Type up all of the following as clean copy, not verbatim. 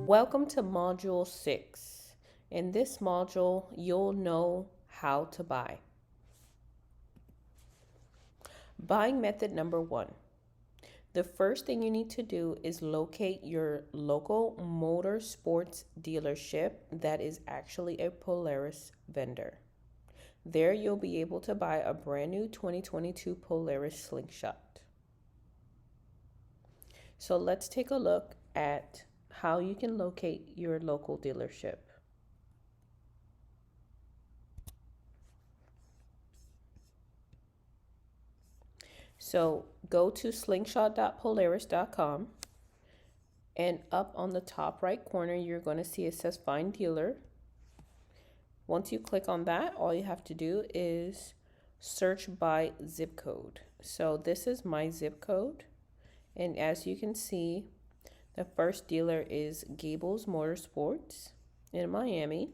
Welcome to Module 6. In this module, you'll know how to buy. Buying method number 1. The first thing you need to do is locate your local motorsports dealership that is actually a Polaris vendor. There you'll be able to buy a brand new 2022 Polaris Slingshot. So let's take a look at how you can locate your local dealership. So go to slingshot.polaris.com, and up on the top right corner, you're going to see it says Find Dealer. Once you click on that, all you have to do is search by zip code. So this is my zip code, and as you can see, the first dealer is Gables Motorsports in Miami.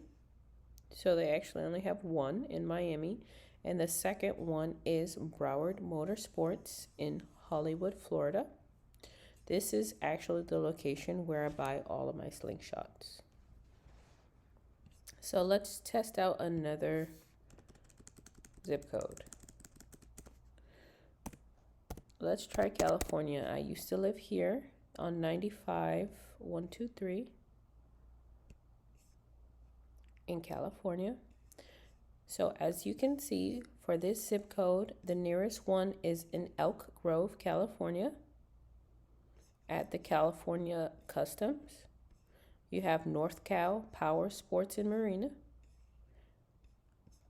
So they actually only have one in Miami. And the second one is Broward Motorsports in Hollywood, Florida. This is actually the location where I buy all of my Slingshots. So let's test out another zip code. Let's try California. I used to live here on 95-123 in California. So as you can see, for this zip code, the nearest one is in Elk Grove, California, at the California Customs. You have North Cal Power Sports and Marina,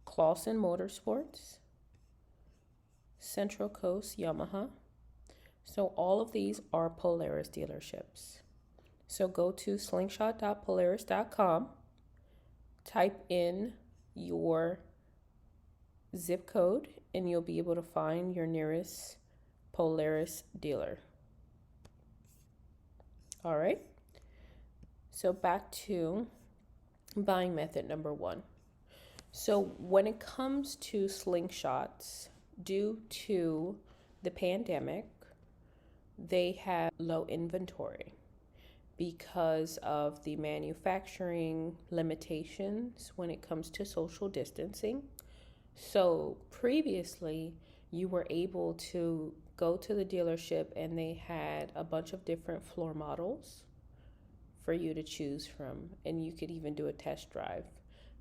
Clausen Motorsports, Central Coast Yamaha. So all of these are Polaris dealerships. So go to slingshot.polaris.com, type in your zip code, and you'll be able to find your nearest Polaris dealer. All right. So back to buying method number 1. So when it comes to Slingshots, due to the pandemic, they have low inventory because of the manufacturing limitations when it comes to social distancing. So previously, you were able to go to the dealership and they had a bunch of different floor models for you to choose from, and you could even do a test drive.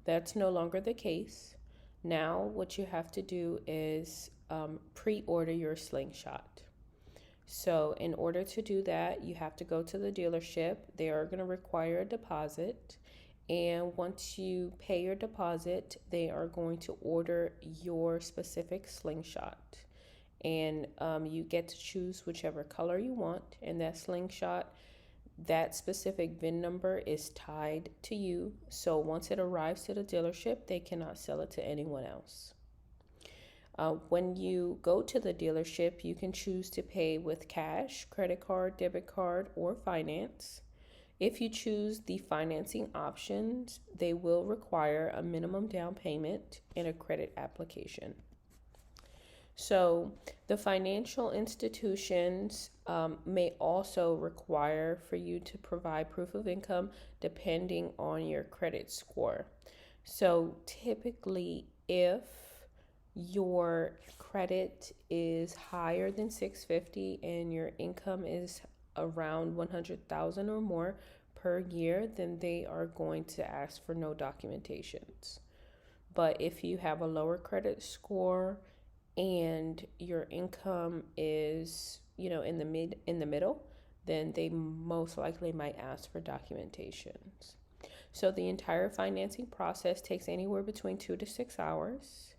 That's no longer the case. Now what you have to do is pre-order your Slingshot. So in order to do that, you have to go to the dealership. They are going to require a deposit. And once you pay your deposit, they are going to order your specific Slingshot. And you get to choose whichever color you want. And that Slingshot, that specific VIN number is tied to you. So once it arrives to the dealership, they cannot sell it to anyone else. When you go to the dealership, you can choose to pay with cash, credit card, debit card, or finance. If you choose the financing options, they will require a minimum down payment and a credit application. So the financial institutions may also require for you to provide proof of income depending on your credit score. So typically, if your credit is higher than 650 and your income is around 100,000 or more per year, then they are going to ask for no documentations. But if you have a lower credit score and your income is, in the middle, then they most likely might ask for documentations. So the entire financing process takes anywhere between 2 to 6 hours,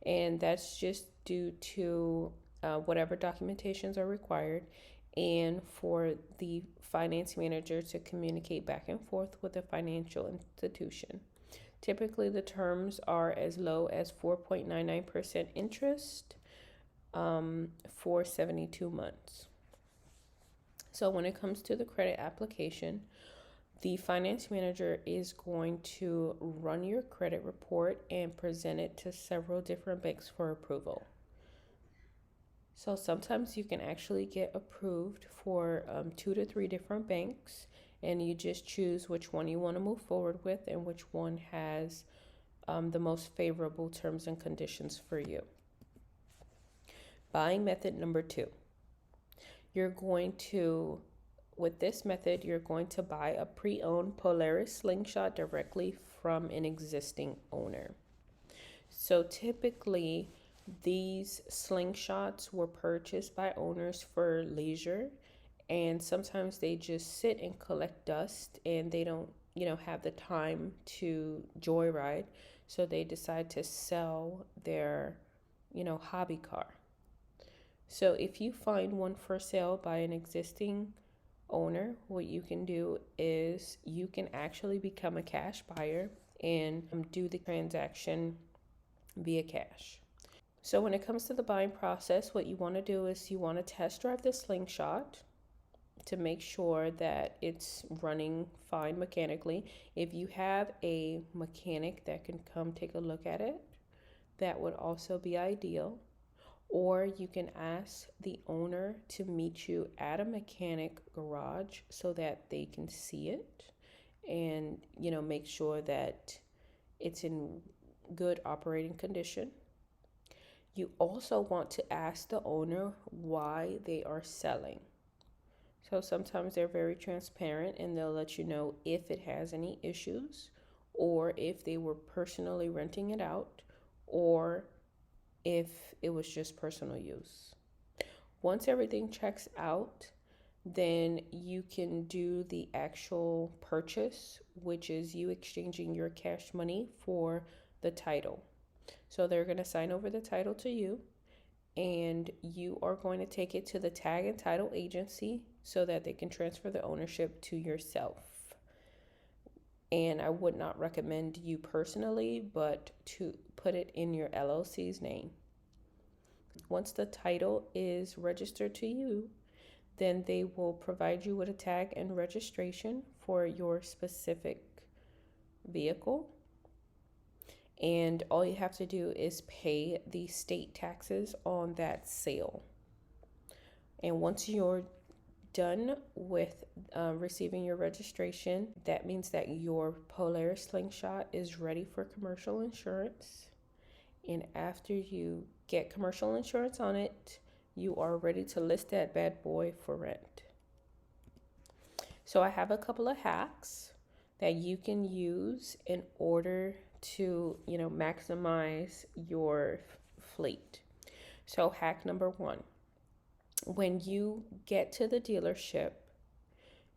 and that's just due to whatever documentations are required, and for the finance manager to communicate back and forth with the financial institution. Typically, the terms are as low as 4.99% interest for 72 months. So when it comes to the credit application, the finance manager is going to run your credit report and present it to several different banks for approval. So sometimes you can actually get approved for 2 to 3 different banks, and you just choose which one you want to move forward with and which one has the most favorable terms and conditions for you. Buying method number 2. You're going to, with this method, you're going to buy a pre-owned Polaris slingshot directly from an existing owner. So typically, these slingshots were purchased by owners for leisure, and sometimes they just sit and collect dust and they don't, have the time to joyride. So they decide to sell their, hobby car. So if you find one for sale by an existing owner, what you can do is you can actually become a cash buyer and do the transaction via cash. So when it comes to the buying process, what you want to do is you want to test drive the slingshot to make sure that it's running fine mechanically. If you have a mechanic that can come take a look at it, that would also be ideal. Or you can ask the owner to meet you at a mechanic garage so that they can see it and, make sure that it's in good operating condition. You also want to ask the owner why they are selling. So sometimes they're very transparent and they'll let you know if it has any issues, or if they were personally renting it out, or if it was just personal use. Once everything checks out, then you can do the actual purchase, which is you exchanging your cash money for the title. So they're going to sign over the title to you, and you are going to take it to the tag and title agency so that they can transfer the ownership to yourself. And I would not recommend you personally, but to put it in your LLC's name. Once the title is registered to you, then they will provide you with a tag and registration for your specific vehicle. And all you have to do is pay the state taxes on that sale. And once you're done with receiving your registration, that means that your Polaris slingshot is ready for commercial insurance. And after you get commercial insurance on it, you are ready to list that bad boy for rent. So I have a couple of hacks that you can use in order to, maximize your fleet. So hack number 1, when you get to the dealership,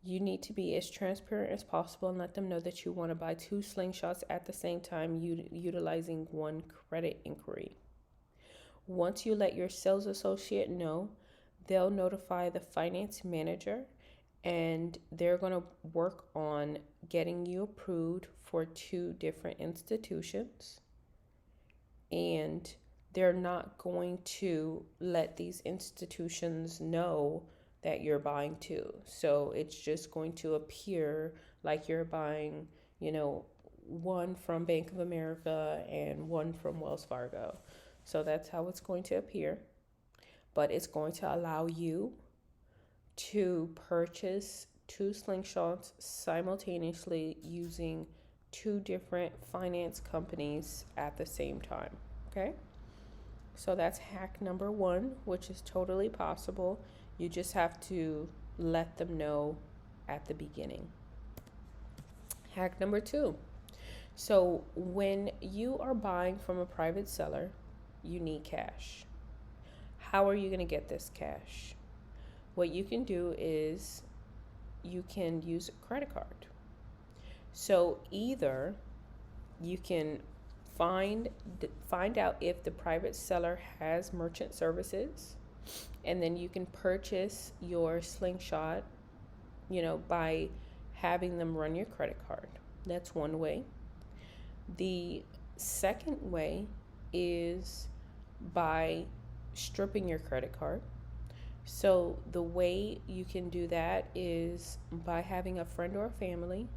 you need to be as transparent as possible and let them know that you want to buy 2 slingshots at the same time, utilizing one credit inquiry. Once you let your sales associate know, they'll notify the finance manager, and they're going to work on getting you approved for 2 different institutions. And they're not going to let these institutions know that you're buying 2. So it's just going to appear like you're buying, one from Bank of America and one from Wells Fargo. So that's how it's going to appear. But it's going to allow you to purchase 2 slingshots simultaneously using 2 different finance companies at the same time. Okay? So that's hack number 1, which is totally possible. You just have to let them know at the beginning. Hack number 2. So when you are buying from a private seller, you need cash. How are you going to get this cash? What you can do is you can use a credit card. So either you can find out if the private seller has merchant services, and then you can purchase your slingshot, by having them run your credit card. That's one way. The second way is by stripping your credit card. So the way you can do that is by having a friend or a family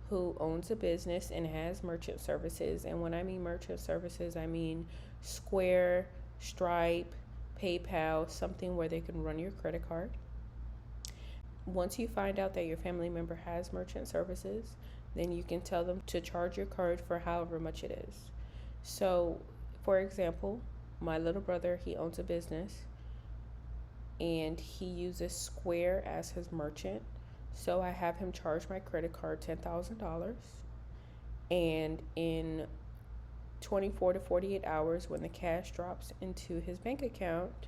who owns a business and has merchant services. And when I mean merchant services, I mean Square, Stripe, PayPal, something where they can run your credit card. Once you find out that your family member has merchant services, then you can tell them to charge your card for however much it is. So, for example, my little brother, he owns a business and he uses Square as his merchant. So I have him charge my credit card $10,000. And in 24 to 48 hours, when the cash drops into his bank account,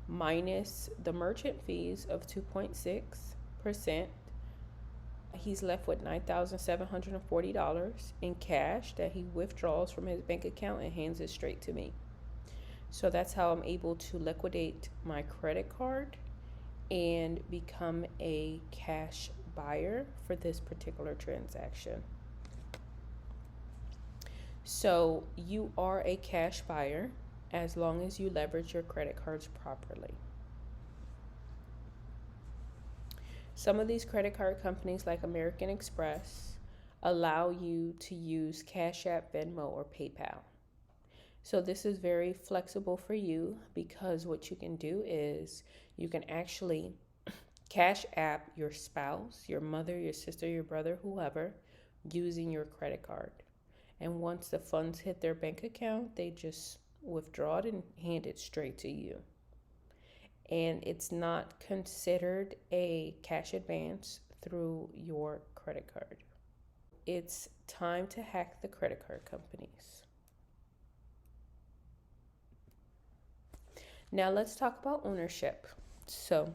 minus the merchant fees of 2.6%, he's left with $9,740 in cash that he withdraws from his bank account and hands it straight to me. So that's how I'm able to liquidate my credit card and become a cash buyer for this particular transaction. So you are a cash buyer as long as you leverage your credit cards properly. Some of these credit card companies like American Express allow you to use Cash App, Venmo, or PayPal. So this is very flexible for you because what you can do is you can actually Cash App your spouse, your mother, your sister, your brother, whoever, using your credit card. And once the funds hit their bank account, they just withdraw it and hand it straight to you. And it's not considered a cash advance through your credit card. It's time to hack the credit card companies. Now let's talk about ownership. So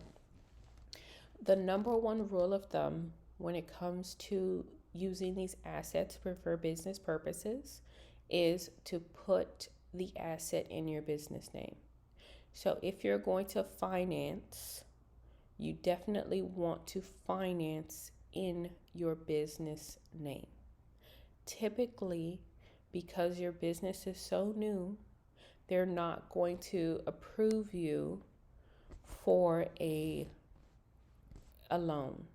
the number one rule of thumb when it comes to using these assets for business purposes is to put the asset in your business name. So if you're going to finance, you definitely want to finance in your business name. Typically, because your business is so new, they're not going to approve you for a loan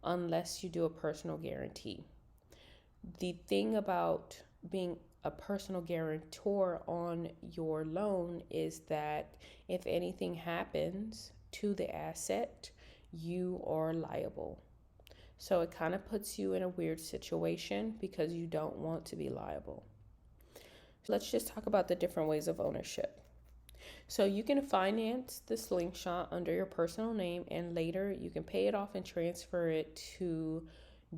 unless you do a personal guarantee. The thing about being a personal guarantor on your loan is that if anything happens to the asset, you are liable. So it kind of puts you in a weird situation because you don't want to be liable. Let's just talk about the different ways of ownership. So you can finance the Slingshot under your personal name, and later you can pay it off and transfer it to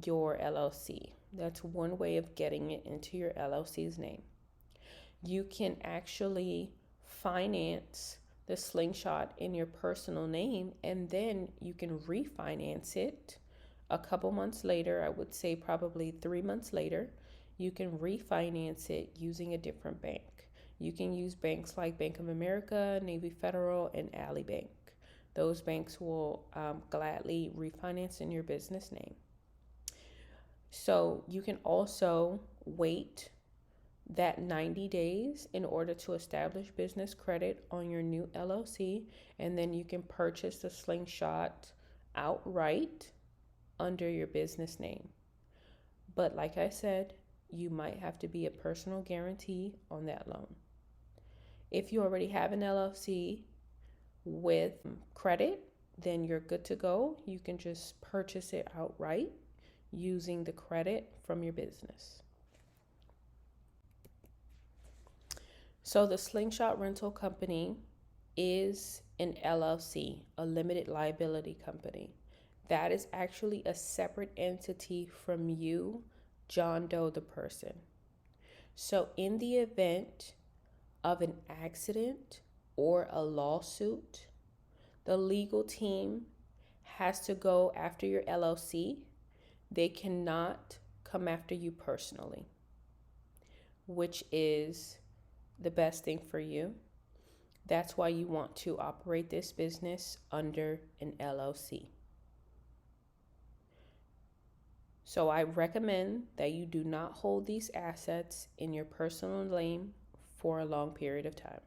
your LLC. That's one way of getting it into your LLC's name. You can actually finance the Slingshot in your personal name, and then you can refinance it a couple months later. I would say probably 3 months later, you can refinance it using a different bank. You can use banks like Bank of America, Navy Federal, and Ally Bank. Those banks will gladly refinance in your business name. So you can also wait that 90 days in order to establish business credit on your new LLC, and then you can purchase the Slingshot outright under your business name. But like I said, you might have to be a personal guarantee on that loan. If you already have an LLC with credit, then you're good to go. You can just purchase it outright using the credit from your business. So the Slingshot Rental Company is an LLC, a limited liability company. That is actually a separate entity from you, John Doe, the person. So in the event of an accident or a lawsuit, the legal team has to go after your LLC. They cannot come after you personally, which is the best thing for you. That's why you want to operate this business under an LLC. So I recommend that you do not hold these assets in your personal name for a long period of time.